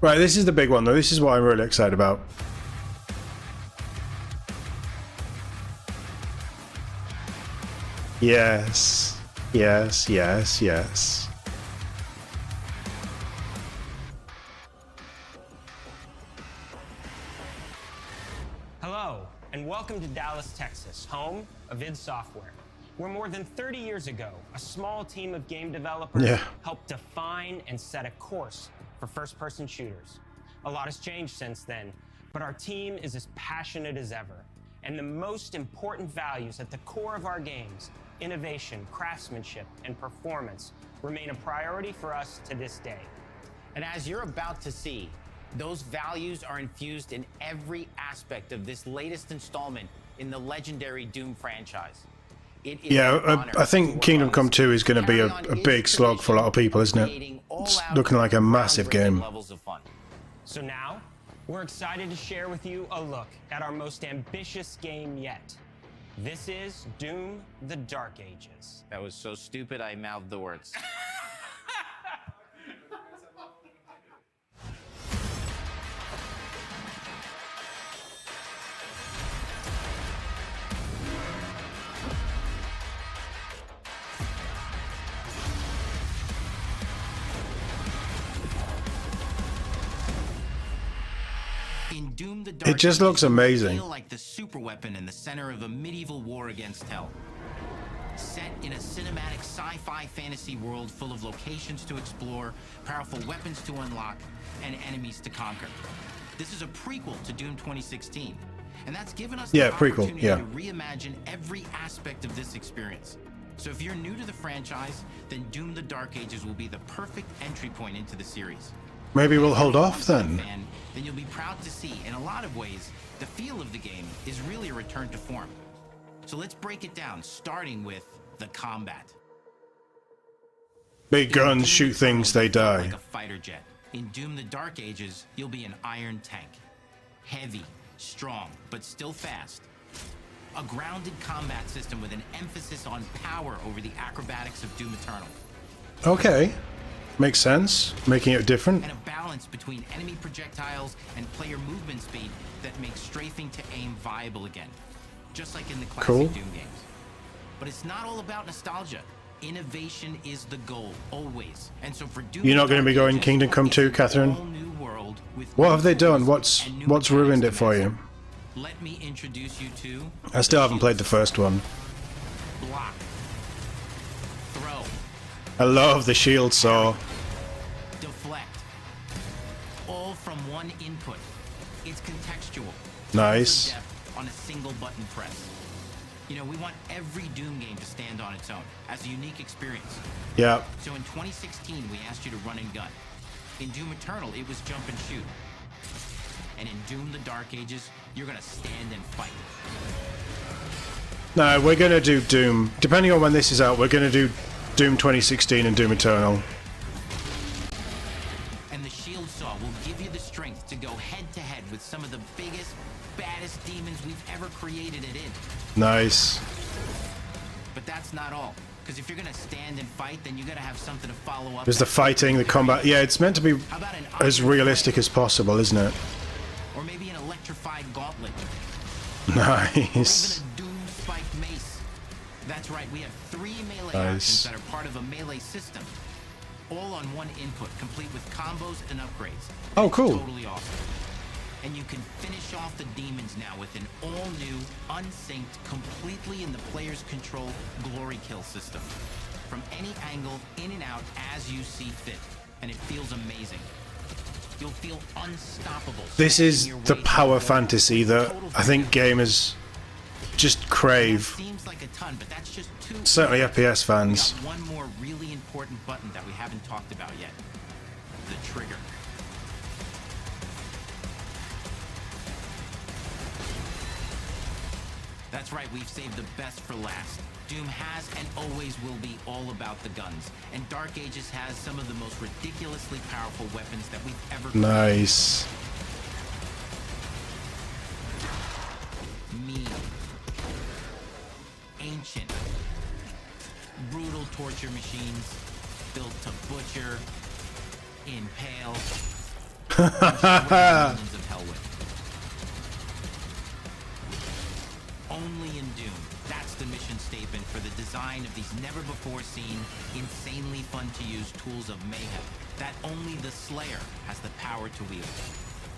Right, this is the big one though. This is what I'm really excited about. Yes. Yes, yes, yes. Hello, and welcome to Dallas, Texas, home of id Software, where more than 30 years ago, a small team of game developers helped define and set a course for first-person shooters. A lot has changed since then, but our team is as passionate as ever. And the most important values at the core of our games, innovation, craftsmanship, and performance, remain a priority for us to this day. And as you're about to see, those values are infused in every aspect of this latest installment in the legendary Doom franchise. I think Kingdom Come 2 is going to be a big slog for a lot of people, isn't it? It's looking like a massive game. So now, we're excited to share with you a look at our most ambitious game yet. This is Doom: The Dark Ages. That was so stupid I mouthed the words. In Doom: The Dark It just looks amazing. Feel like the super weapon in the center of a medieval war against hell. Set in a cinematic sci-fi fantasy world full of locations to explore, powerful weapons to unlock, and enemies to conquer. This is a prequel to Doom 2016, and that's given us the opportunity to reimagine every aspect of this experience. So if you're new to the franchise, then Doom: The Dark Ages will be the perfect entry point into the series. Maybe we'll hold off then. Then you'll be proud to see, in a lot of ways, the feel of the game is really a return to form. So let's break it down, starting with the combat. Big guns shoot things, they die. Like a fighter jet. In Doom: The Dark Ages, you'll be an iron tank. Heavy, strong, but still fast. A grounded combat system with an emphasis on power over the acrobatics of Doom Eternal. Okay. Makes sense. Making it different. And a balance between enemy projectiles and player movement speed that makes strafing to aim viable again. Just like in the classic Doom games. But it's not all about nostalgia. Innovation is the goal, always. And so for Doom, you're not going to be going Kingdom Come 2, Catherine? What have they done? What's ruined it for you? Let me introduce you to... I still haven't played the first one. Block. Throw. I love the shield saw. Deflect. All from one input. It's contextual. Nice. On a single button press. You know, we want every Doom game to stand on its own as a unique experience. Yeah. So in 2016, we asked you to run and gun. In Doom Eternal, it was jump and shoot. And in Doom: The Dark Ages, you're gonna stand and fight. No, we're gonna do Doom. Depending on when this is out, we're gonna do Doom 2016 and Doom Eternal. And the shield saw will give you the strength to go head to head with some of the biggest, baddest demons we've ever created it in. Nice. But that's not all. Because if you're gonna stand and fight, then you gotta have something to follow up. There's the fighting, the combat. Yeah, it's meant to be as realistic as possible, isn't it? Or maybe an electrified gauntlet. Nice. Or even a Doom spiked mace. That's right, we have 3 melee actions that are part of a melee system. All on one input, complete with combos and upgrades. Oh, cool. Totally awesome. And you can finish off the demons now with an all-new, unsynced, completely in the player's control glory kill system. From any angle, in and out, as you see fit. And it feels amazing. You'll feel unstoppable. This is the power fantasy that I think gamers just crave. Seems like a ton, but that's just 2. Certainly FPS fans. We got one more really important button that we haven't talked about yet. The trigger. That's right, we've saved the best for last. Doom has and always will be all about the guns, and Dark Ages has some of the most ridiculously powerful weapons that we've ever created. Nice. Mean. Ancient. Brutal torture machines, built to butcher, impale, millions of hell with. Only in Doom. That's the mission statement for the design of these never-before-seen, insanely fun-to-use tools of mayhem that only the Slayer has the power to wield.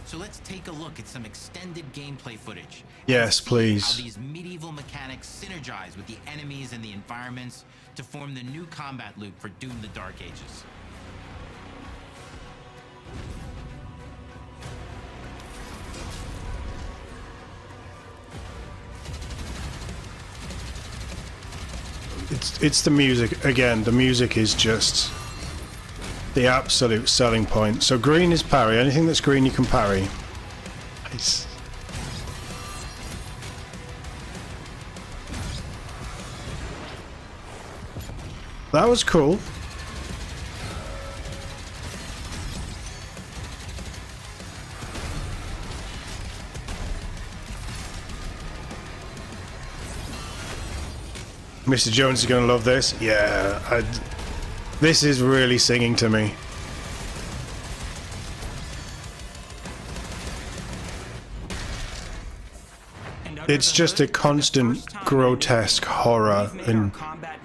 So let's take a look at some extended gameplay footage. Yes, please. How these medieval mechanics synergize with the enemies and the environments to form the new combat loop for Doom: The Dark Ages. It's the music again. The music is just the absolute selling point. So green is parry. Anything that's green you can parry. Nice. That was cool. Mr. Jones is going to love this. Yeah, this is really singing to me. It's just a constant grotesque horror and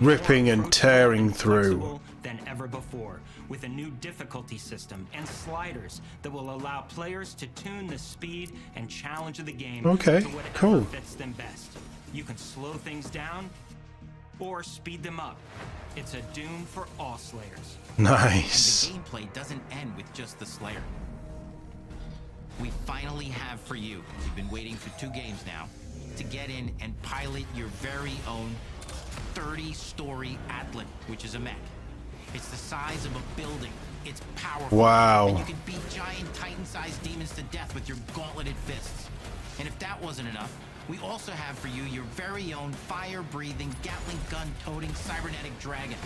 ripping and tearing through. Than ever before, with a new difficulty system and sliders that will allow players to tune the speed and challenge of the game Okay, to whatever cool. fits them best. You can slow things down or speed them up. It's a Doom for all Slayers. Nice. And the gameplay doesn't end with just the Slayer. We finally have for you, you've been waiting for 2 games now, to get in and pilot your very own 30-story Atlan, which is a mech. It's the size of a building. It's powerful. Wow. And you can beat giant Titan-sized demons to death with your gauntleted fists. And if that wasn't enough, we also have for you your very own fire-breathing, Gatling gun-toting cybernetic dragon.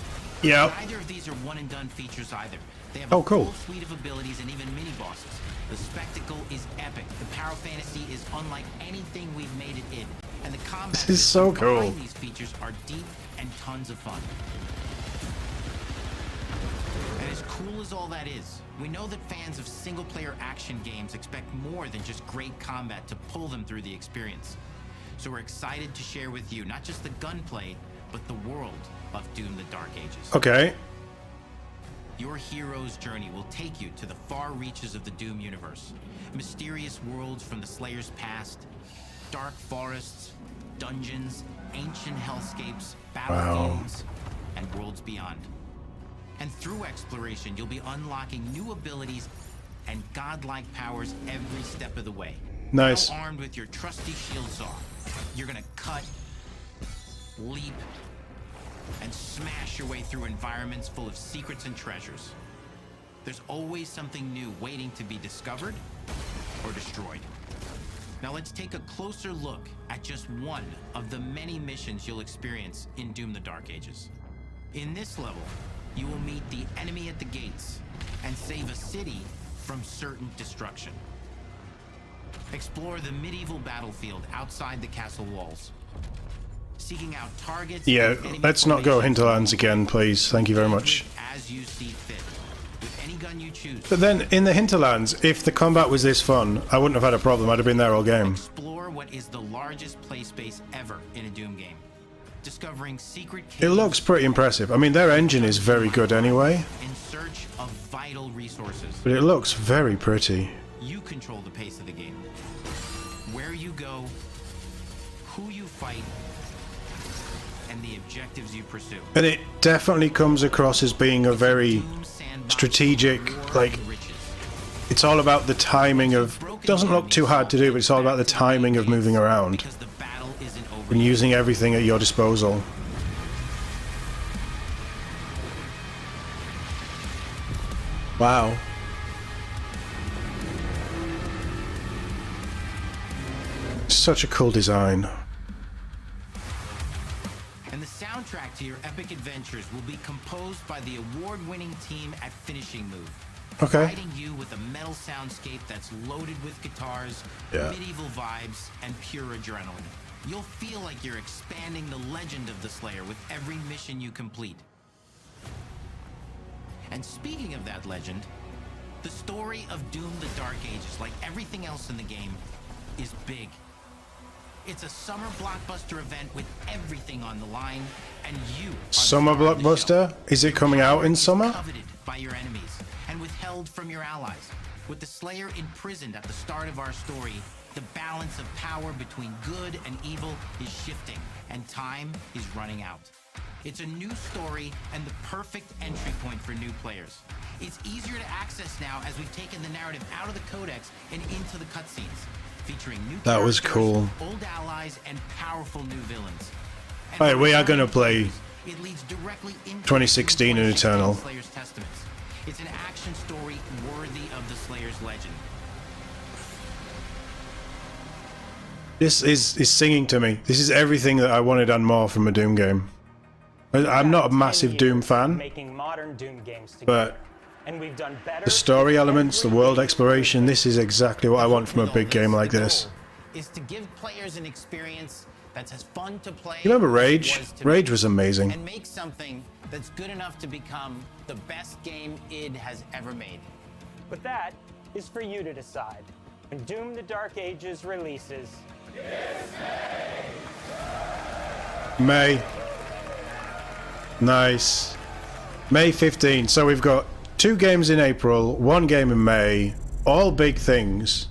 Yep. Neither of these are one-and-done features either. They have Oh, a cool. full suite of abilities and even mini-bosses. The spectacle is epic. The Power Fantasy is unlike anything we've made it in. And the combat This is so systems cool. behind these features are deep and tons of fun. And as cool as all that is, we know that fans of single-player action games expect more than just great combat to pull them through the experience. So we're excited to share with you not just the gunplay, but the world of Doom: The Dark Ages. Okay. Your hero's journey will take you to the far reaches of the Doom universe. Mysterious worlds from the Slayer's past, dark forests, dungeons, ancient hellscapes, battlefields, and worlds beyond. And through exploration, you'll be unlocking new abilities and godlike powers every step of the way. Nice. Now armed with your trusty shield saw, you're gonna cut, leap, and smash your way through environments full of secrets and treasures. There's always something new waiting to be discovered or destroyed. Now let's take a closer look at just one of the many missions you'll experience in Doom: The Dark Ages. In this level, you will meet the enemy at the gates and save a city from certain destruction. Explore the medieval battlefield outside the castle walls, seeking out targets. Yeah, and enemy let's not go formations hinterlands again, please. Thank you very much. as you see fit, with any gun you choose. But then, in the hinterlands, if the combat was this fun, I wouldn't have had a problem. I'd have been there all game. Explore what is the largest play space ever in a Doom game, discovering secret It caves looks pretty impressive. I mean, their engine is very good anyway, in search of vital resources. but it looks very pretty. You control the pace of the game. Where you go, who you fight, and the objectives you pursue. And it definitely comes across as being a very Doom sandbox strategic, war like, of riches. it's all about the timing of, doesn't look too hard to do, but it's all about the timing of moving around Because the battle isn't over and yet. using everything at your disposal. Wow. Such a cool design. And the soundtrack to your epic adventures will be composed by the award-winning team at Finishing Move. Okay. Providing you with a metal soundscape that's loaded with guitars, Yeah. medieval vibes, and pure adrenaline. You'll feel like you're expanding the legend of the Slayer with every mission you complete. And speaking of that legend, The story of Doom: The Dark Ages, like everything else in the game, is big. It's a summer blockbuster event with everything on the line, and you are Summer the star of the blockbuster? show. Is it coming out in It's summer? coveted by your enemies and withheld from your allies. With the Slayer imprisoned at the start of our story, the balance of power between good and evil is shifting, and time is running out. It's a new story and the perfect entry point for new players. It's easier to access now as we've taken the narrative out of the codex and into the cutscenes, featuring new That was characters, cool. old allies, and powerful new villains. And Right, for we are returning gonna play players, it leads directly into 2016 the and 2016 Eternal. Slayer's Testaments. It's an action story worthy of the Slayer's legend. This is singing to me. This is everything that I wanted and more from a Doom game. I'm not a massive Doom fan, Making modern Doom games but together. And we've done better the story elements, the world every exploration, this is exactly what I want from a With all big game like the this. goal is to give players an experience that's as fun to play. You remember as it Rage? was to Rage make, was amazing. and make something that's good enough to become the best game id has ever made. But that is for you to decide. When Doom: The Dark Ages releases, May. Nice. May 15. So we've got 2 games in April, 1 game in May, all big things.